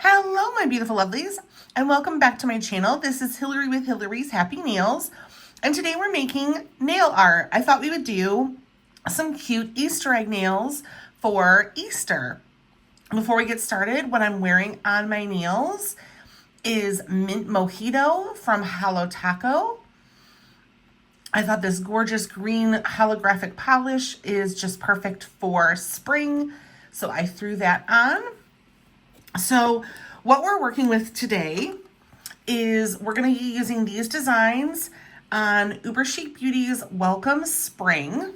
Hello, my beautiful lovelies, and welcome back to my channel. This is Hillary with Hillary's Happy Nails, and today we're making nail art. I thought we would do some cute Easter egg nails for Easter. Before we get started, what I'm wearing on my nails is Mint Mojito from Halo Taco. I thought this gorgeous green holographic polish is just perfect for spring, so I threw that on. So what we're working with today is we're going to be using these designs on Uber Chic Beauty's Welcome Spring.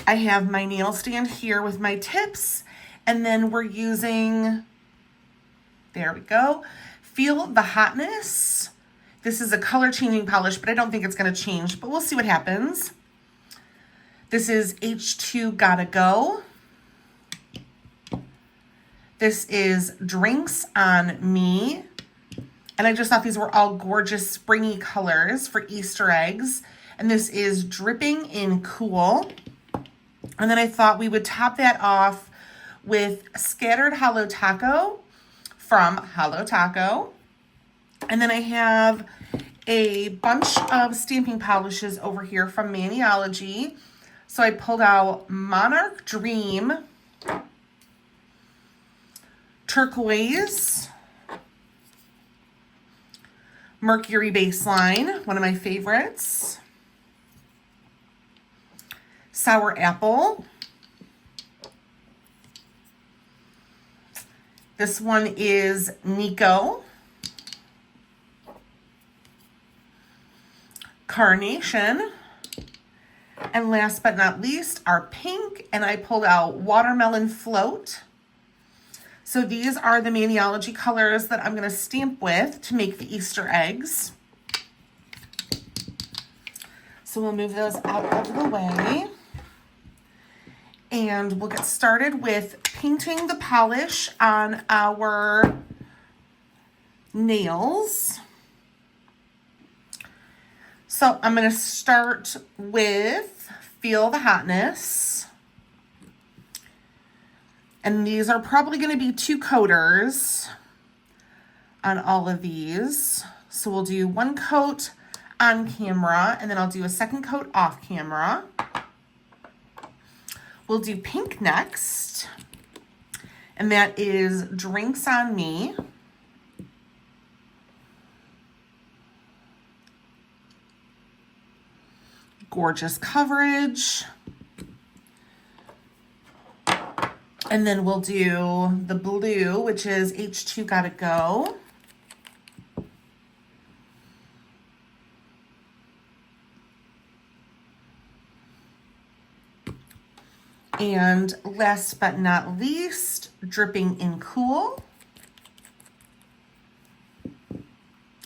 I have my nail stand here with my tips, and then we're using, there we go, Feel the Hotness. This is a color changing polish, but I don't think it's going to change, but we'll see what happens. This is H2 Gotta Go. This is Drinks on Me. And I just thought these were all gorgeous springy colors for Easter eggs. And this is Dripping in Cool. And then I thought we would top that off with Scattered Halo Taco from Halo Taco. And then I have a bunch of stamping polishes over here from Maniology. So I pulled out Monarch Dream, Turquoise, Mercury Baseline, one of my favorites, Sour Apple. This one is Nico, Carnation, and last but not least, our pink, and I pulled out Watermelon Float. So these are the Maniology colors that I'm going to stamp with to make the Easter eggs. So we'll move those out of the way. And we'll get started with painting the polish on our nails. So I'm going to start with Feel the Hotness. And these are probably going to be 2 coaters on all of these. So we'll do 1 coat on camera, and then I'll do a 2nd coat off camera. We'll do pink next, and that is Drinks on Me. Gorgeous coverage. And then we'll do the blue, which is H2 Gotta Go. And last but not least, Dripping in Cool.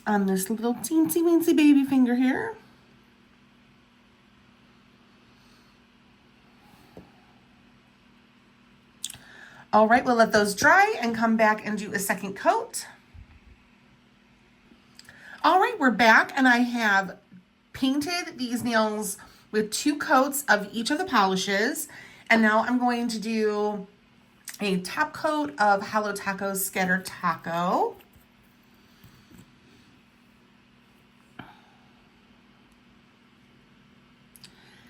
On this little teensy weensy baby finger here. All right, we'll let those dry and come back and do a 2nd coat. All right, we're back, and I have painted these nails with 2 coats of each of the polishes. And now I'm going to do a top coat of Halo Taco's Scattered Taco.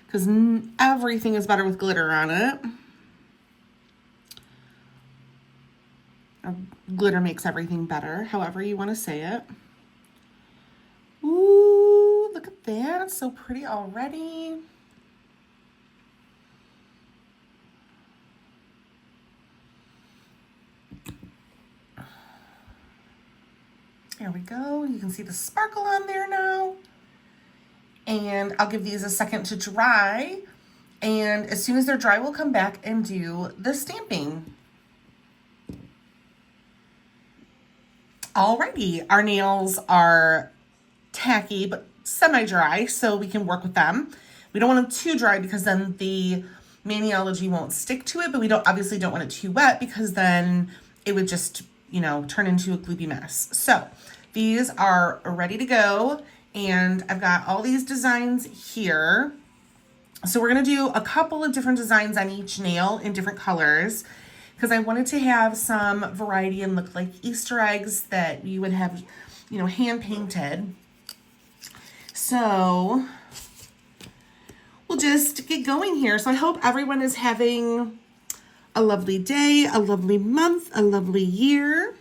Because everything is better with glitter on it. Glitter makes everything better, however you want to say it. Ooh, look at that. It's so pretty already. There we go. You can see the sparkle on there now. And I'll give these a second to dry. And as soon as they're dry, we'll come back and do the stamping. Alrighty, our nails are tacky but semi-dry, so we can work with them. We don't want them too dry because then the Maniology won't stick to it, but we obviously don't want it too wet because then it would just, turn into a gloopy mess. So these are ready to go, and I've got all these designs here. So we're gonna do a couple of different designs on each nail in different colors. because I wanted to have some variety and look like Easter eggs that you would have, hand painted. So we'll just get going here. So I hope everyone is having a lovely day, a lovely month, a lovely year.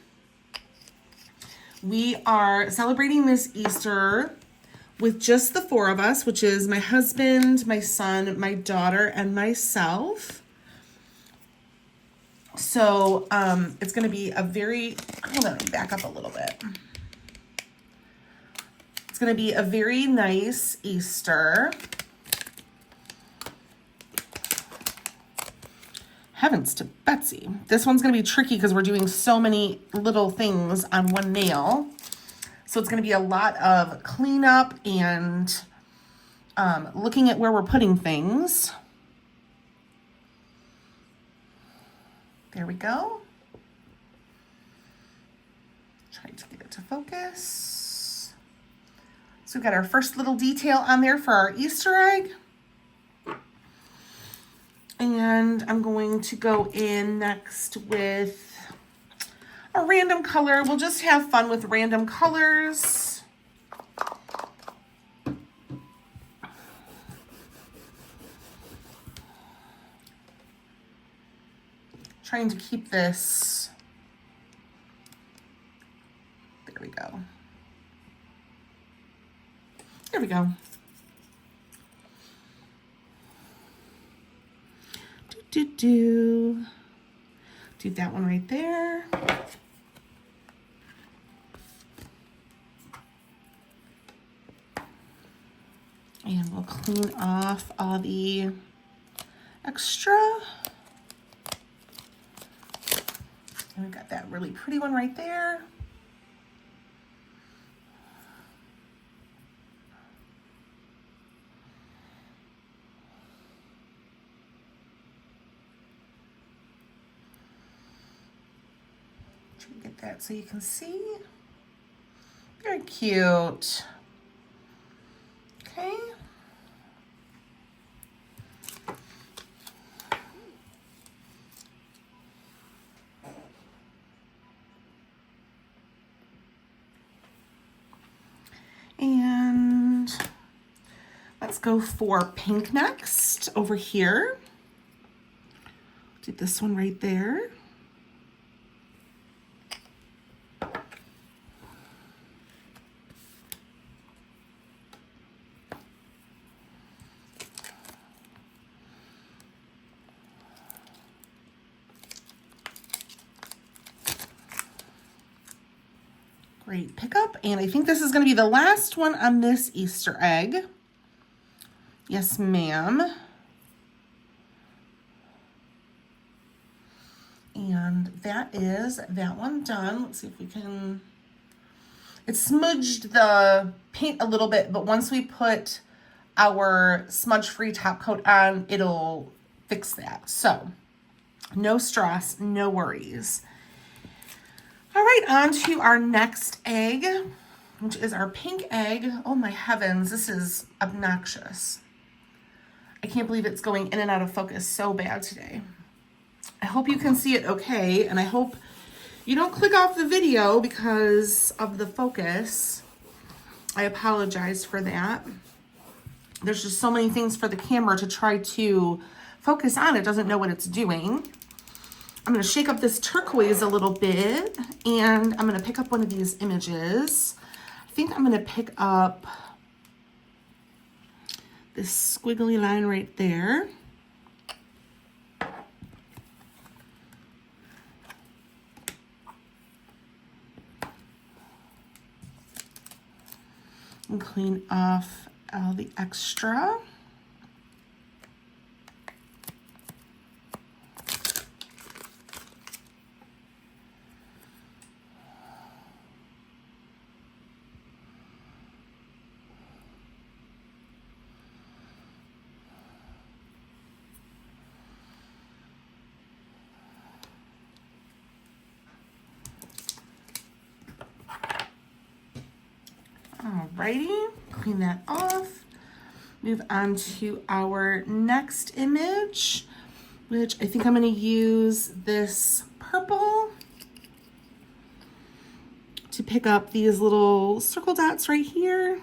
We are celebrating this Easter with just the four of us, which is my husband, my son, my daughter, and myself. So it's going to be a very, hold on, back up a little bit. It's going to be a very nice Easter. Heavens to Betsy. This one's going to be tricky because we're doing so many little things on one nail. So it's going to be a lot of cleanup and looking at where we're putting things. There we go. Try to get it to focus. So we've got our first little detail on there for our Easter egg. And I'm going to go in next with a random color. We'll just have fun with random colors. Trying to keep this. There we go. There we go. Do that one right there. And we'll clean off all the extra. And we've got that really pretty one right there. Get that so you can see. Very cute. Okay. And let's go for pink next over here. Do this one right there. Great pickup. And I think this is going to be the last one on this Easter egg. Yes, ma'am. And that is that one done. Let's see if we can... It smudged the paint a little bit, but once we put our smudge-free top coat on, it'll fix that. So, no stress, no worries. All right, on to our next egg, which is our pink egg. Oh my heavens, this is obnoxious. I can't believe it's going in and out of focus so bad today. I hope you can see it okay, and I hope you don't click off the video because of the focus. I apologize for that. There's just so many things for the camera to try to focus on. It doesn't know what it's doing. I'm going to shake up this turquoise a little bit, and I'm going to pick up one of these images. I think I'm going to pick up this squiggly line right there. And clean off all the extra. Alrighty, clean that off. Move on to our next image. which I think I'm going to use this purple to pick up these little circle dots right here.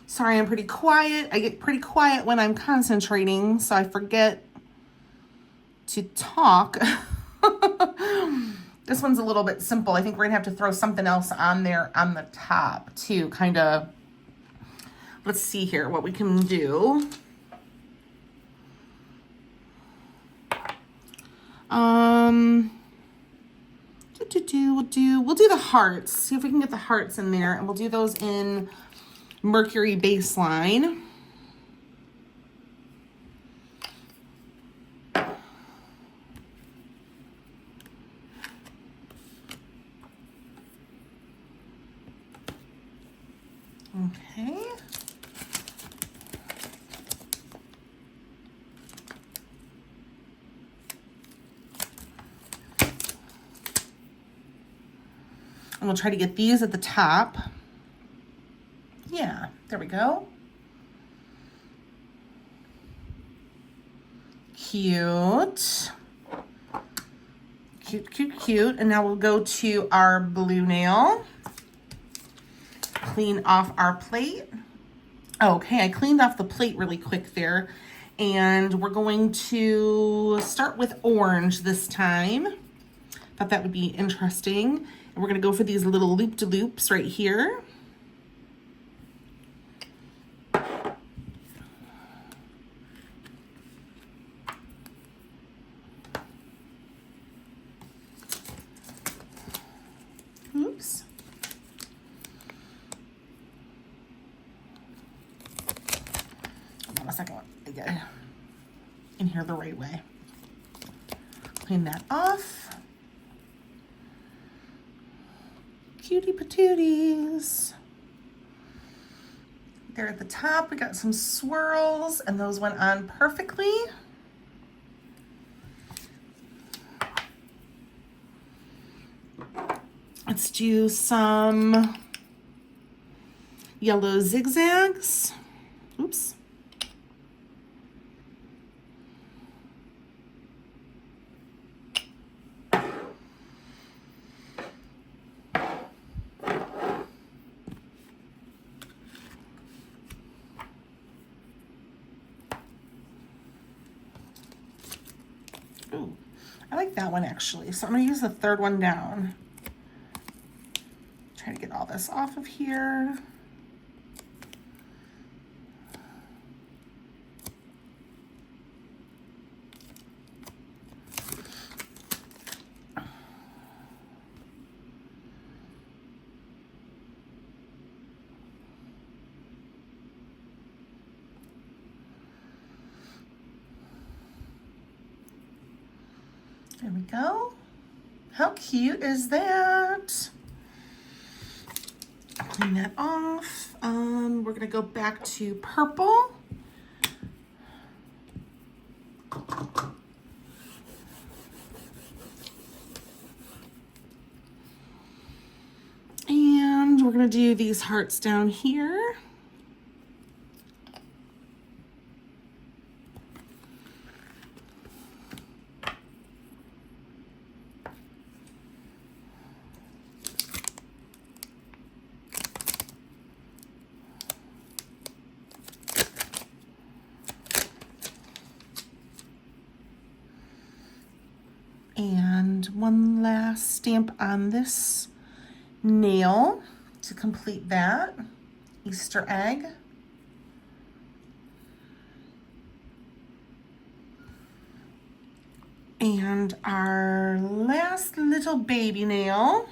Sorry, I'm pretty quiet. I get pretty quiet when I'm concentrating, so I forget to talk. This one's a little bit simple. I think we're gonna have to throw something else on there on the top too, kind of. Let's see here what we can do. We'll do the hearts. See if we can get the hearts in there, and we'll do those in Mercury Baseline. Okay. And we'll try to get these at the top. Yeah, there we go. Cute. Cute, cute, cute. And now we'll go to our blue nail. Clean off our plate. Okay, I cleaned off the plate really quick there. And we're going to start with orange this time. Thought that would be interesting. And we're gonna go for these little loop-de-loops right here. Oops. Hold on a second. I get in here the right way. Clean that off. Cutie patooties. There at the top, we got some swirls, and those went on perfectly. Let's do some yellow zigzags. Oops. Ooh, I like that one actually. So I'm gonna use the third one down. Try to get all this off of here. There we go. How cute is that? Clean that off. We're gonna go back to purple. And we're gonna do these hearts down here. And one last stamp on this nail to complete that Easter egg. And our last little baby nail,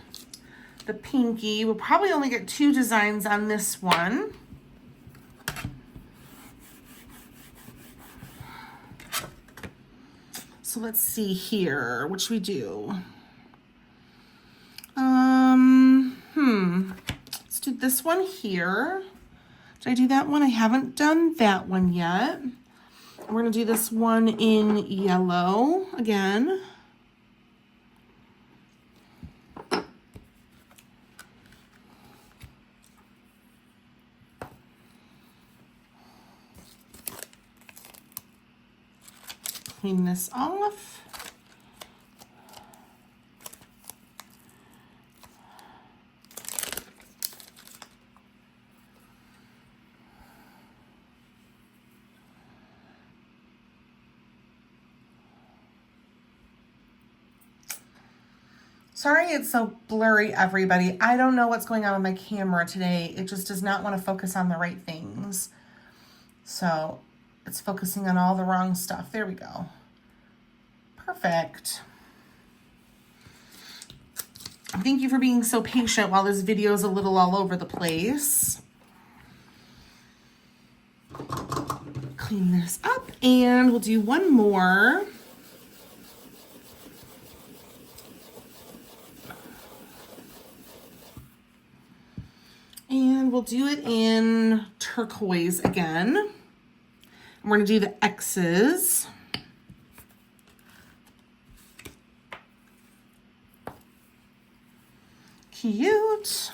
the pinky. We'll probably only get 2 designs on this one. So let's see here, what should we do? Let's do this one here. Did I do that one? I haven't done that one yet. We're going to do this one in yellow again. Clean this off. Sorry it's so blurry, everybody. I don't know what's going on with my camera today. It just does not want to focus on the right things. So it's focusing on all the wrong stuff. There we go. Perfect. Thank you for being so patient while this video is a little all over the place. Clean this up and we'll do one more. And we'll do it in turquoise again. And we're going to do the X's. Cute.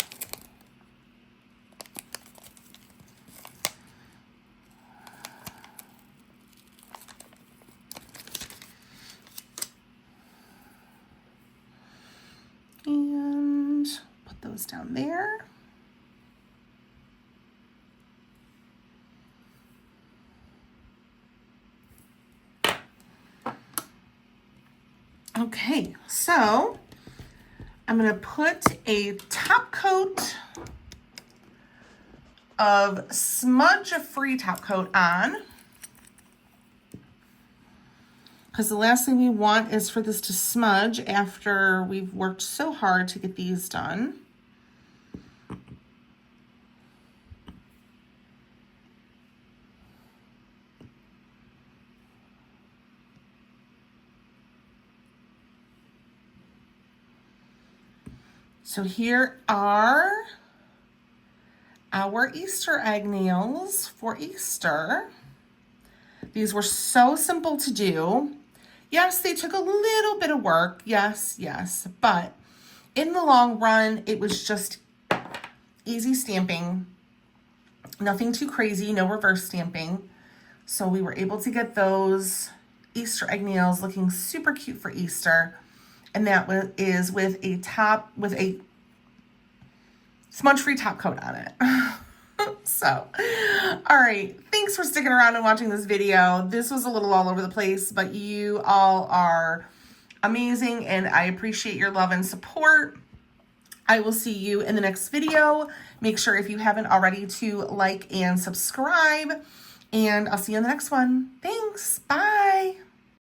And put those down there. Okay, so I'm going to put a top coat of smudge-free top coat on, because the last thing we want is for this to smudge after we've worked so hard to get these done. So here are our Easter egg nails for Easter. These were so simple to do. Yes, they took a little bit of work. Yes, but in the long run, it was just easy stamping. Nothing too crazy, no reverse stamping. So we were able to get those Easter egg nails looking super cute for Easter. And that is with a smudge-free top coat on it. So, all right. Thanks for sticking around and watching this video. This was a little all over the place, but you all are amazing, and I appreciate your love and support. I will see you in the next video. Make sure, if you haven't already, to like and subscribe, and I'll see you in the next one. Thanks. Bye.